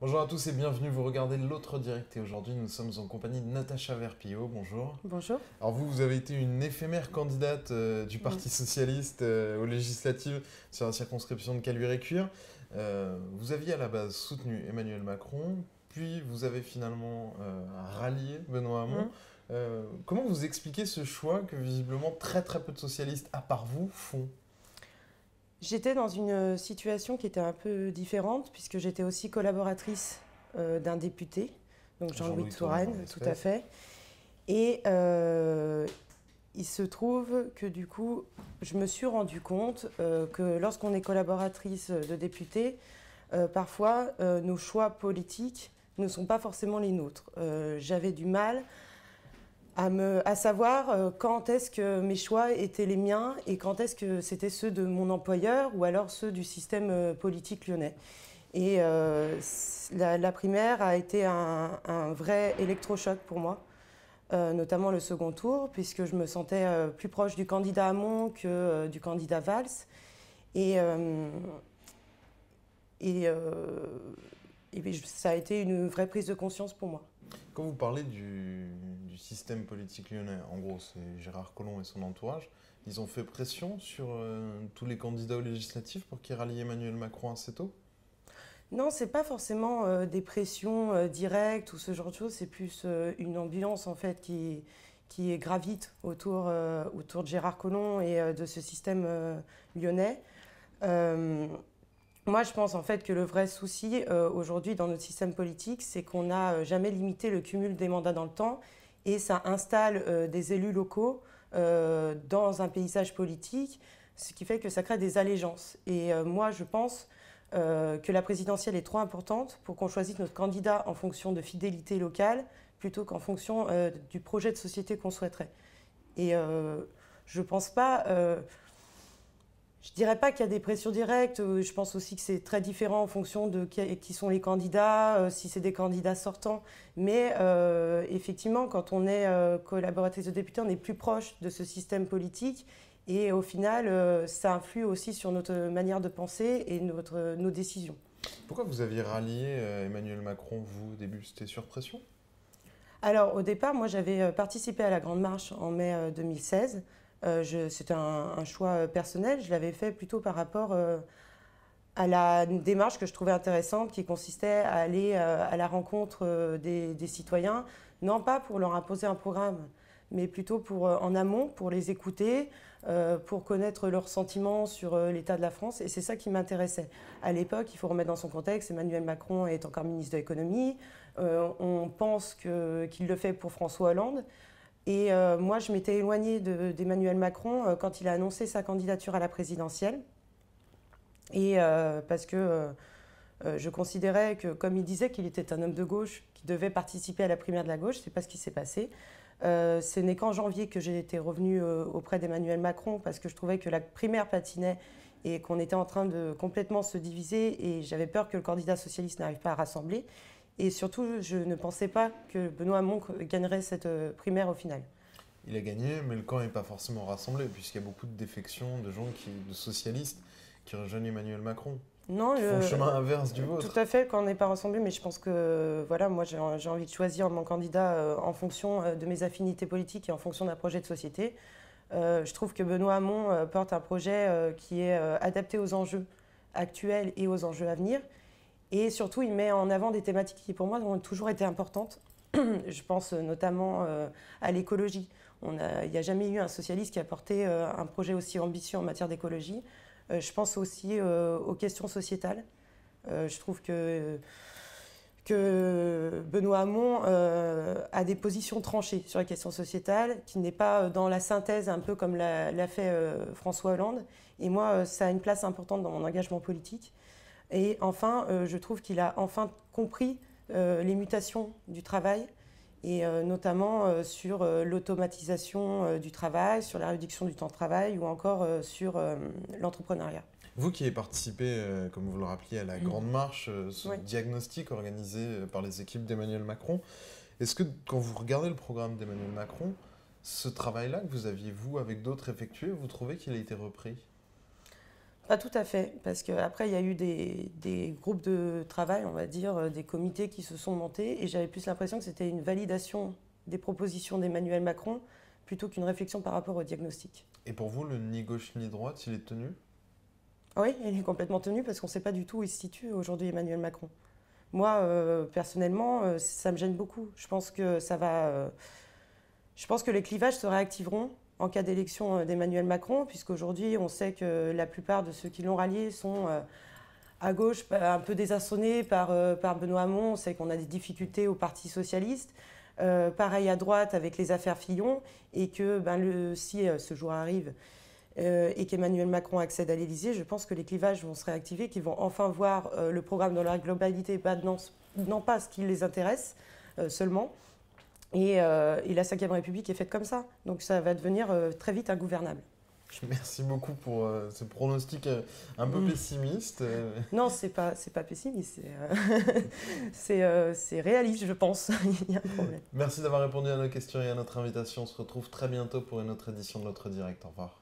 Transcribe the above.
Bonjour à tous et bienvenue, vous regardez l'autre direct et aujourd'hui nous sommes en compagnie de Natacha Verpillo, bonjour. Bonjour. Alors vous avez été une éphémère candidate du Mm. Parti Socialiste aux législatives sur la circonscription de Caluire-et-Cuire. Vous aviez à la base soutenu Emmanuel Macron, puis vous avez finalement rallié Benoît Hamon. Mm. Comment vous expliquez ce choix que visiblement très très peu de socialistes, à part vous, font? J'étais dans une situation qui était un peu différente puisque j'étais aussi collaboratrice d'un député, donc Jean-Louis Jean-Louis Touraine en Touraine, tout à l'espèce. fait. Et il se trouve que du coup, je me suis rendu compte que lorsqu'on est collaboratrice de député, parfois nos choix politiques ne sont pas forcément les nôtres. J'avais du mal à savoir quand est-ce que mes choix étaient les miens et quand est-ce que c'était ceux de mon employeur ou alors ceux du système politique lyonnais. Et la primaire a été un vrai électrochoc pour moi, notamment le second tour, puisque je me sentais plus proche du candidat Hamon que du candidat Valls. Et, euh, et, euh, Ça a été une vraie prise de conscience pour moi. Quand vous parlez du système politique lyonnais, en gros, c'est Gérard Collomb et son entourage, ils ont fait pression sur tous les candidats aux législatives pour qu'ils rallient Emmanuel Macron assez tôt? Non, c'est pas forcément des pressions directes ou ce genre de choses, c'est plus une ambiance en fait qui est gravite autour de Gérard Collomb et de ce système lyonnais. Euh, Moi, je pense en fait que le vrai souci aujourd'hui dans notre système politique, c'est qu'on n'a jamais limité le cumul des mandats dans le temps et ça installe des élus locaux dans un paysage politique, ce qui fait que ça crée des allégeances. Et moi, je pense que la présidentielle est trop importante pour qu'on choisisse notre candidat en fonction de fidélité locale plutôt qu'en fonction du projet de société qu'on souhaiterait. Et je pense pas. Je dirais pas qu'il y a des pressions directes. Je pense aussi que c'est très différent en fonction de qui sont les candidats, si c'est des candidats sortants. Mais effectivement, quand on est collaboratrice de député, on est plus proche de ce système politique. Et au final, ça influe aussi sur notre manière de penser et nos décisions. Pourquoi vous aviez rallié Emmanuel Macron, vous, au début? C'était sur pression? Alors au départ, moi j'avais participé à la Grande Marche en mai 2016. C'était un choix personnel. Je l'avais fait plutôt par rapport à la démarche que je trouvais intéressante qui consistait à aller à la rencontre des citoyens, non pas pour leur imposer un programme, mais plutôt pour, en amont, pour les écouter, pour connaître leurs sentiments sur l'état de la France. Et c'est ça qui m'intéressait. À l'époque, il faut remettre dans son contexte, Emmanuel Macron est encore ministre de l'économie. On pense qu'il le fait pour François Hollande. Et moi, je m'étais éloignée d'Emmanuel Macron quand il a annoncé sa candidature à la présidentielle. Et parce que je considérais que, comme il disait qu'il était un homme de gauche, qui devait participer à la primaire de la gauche, c'est pas ce qui s'est passé. Ce n'est qu'en janvier que j'ai été revenue auprès d'Emmanuel Macron parce que je trouvais que la primaire patinait et qu'on était en train de complètement se diviser et j'avais peur que le candidat socialiste n'arrive pas à rassembler. Et surtout, je ne pensais pas que Benoît Hamon gagnerait cette primaire au final. Il a gagné, mais le camp n'est pas forcément rassemblé, puisqu'il y a beaucoup de défections de gens de socialistes qui rejoignent Emmanuel Macron, Non, qui font le chemin inverse du tout vôtre. à fait, quand on n'est pas rassemblé, mais je pense que voilà, moi j'ai envie de choisir mon candidat en fonction de mes affinités politiques et en fonction d'un projet de société. Je trouve que Benoît Hamon porte un projet qui est adapté aux enjeux actuels et aux enjeux à venir. Et surtout, il met en avant des thématiques qui pour moi ont toujours été importantes. Je pense notamment à l'écologie. Il n'y a jamais eu un socialiste qui a porté un projet aussi ambitieux en matière d'écologie. Je pense aussi aux questions sociétales. Je trouve que Benoît Hamon a des positions tranchées sur la question sociétale, qui n'est pas dans la synthèse un peu comme l'a fait François Hollande. Et moi, ça a une place importante dans mon engagement politique. Et enfin, je trouve qu'il a enfin compris les mutations du travail, et notamment sur l'automatisation du travail, sur la réduction du temps de travail ou encore sur l'entrepreneuriat. Vous qui avez participé, comme vous le rappeliez, à la Grande Marche, ce Ouais. diagnostic organisé par les équipes d'Emmanuel Macron, est-ce que quand vous regardez le programme d'Emmanuel Macron, ce travail-là que vous aviez, vous, avec d'autres effectué, vous trouvez qu'il a été repris? Pas tout à fait, parce qu'après, il y a eu des groupes de travail, on va dire, des comités qui se sont montés, et j'avais plus l'impression que c'était une validation des propositions d'Emmanuel Macron plutôt qu'une réflexion par rapport au diagnostic. Et pour vous, le ni gauche ni droite, il est tenu? Oui, il est complètement tenu parce qu'on ne sait pas du tout où il se situe aujourd'hui Emmanuel Macron. Moi, personnellement, ça me gêne beaucoup. Je pense que les clivages se réactiveront en cas d'élection d'Emmanuel Macron, puisqu'aujourd'hui, on sait que la plupart de ceux qui l'ont rallié sont à gauche, un peu désarçonnés par Benoît Hamon. On sait qu'on a des difficultés au Parti socialiste. Pareil à droite avec les affaires Fillon. Et que si ce jour arrive et qu'Emmanuel Macron accède à l'Élysée, je pense que les clivages vont se réactiver, qu'ils vont enfin voir le programme dans la globalité, non pas ce qui les intéresse seulement. Et la Ve République est faite comme ça. Donc ça va devenir très vite ingouvernable. Merci beaucoup pour ce pronostic un peu pessimiste. Non, c'est pas pessimiste, c'est réaliste, je pense. Il y a un problème. Merci d'avoir répondu à nos questions et à notre invitation. On se retrouve très bientôt pour une autre édition de notre direct. Au revoir.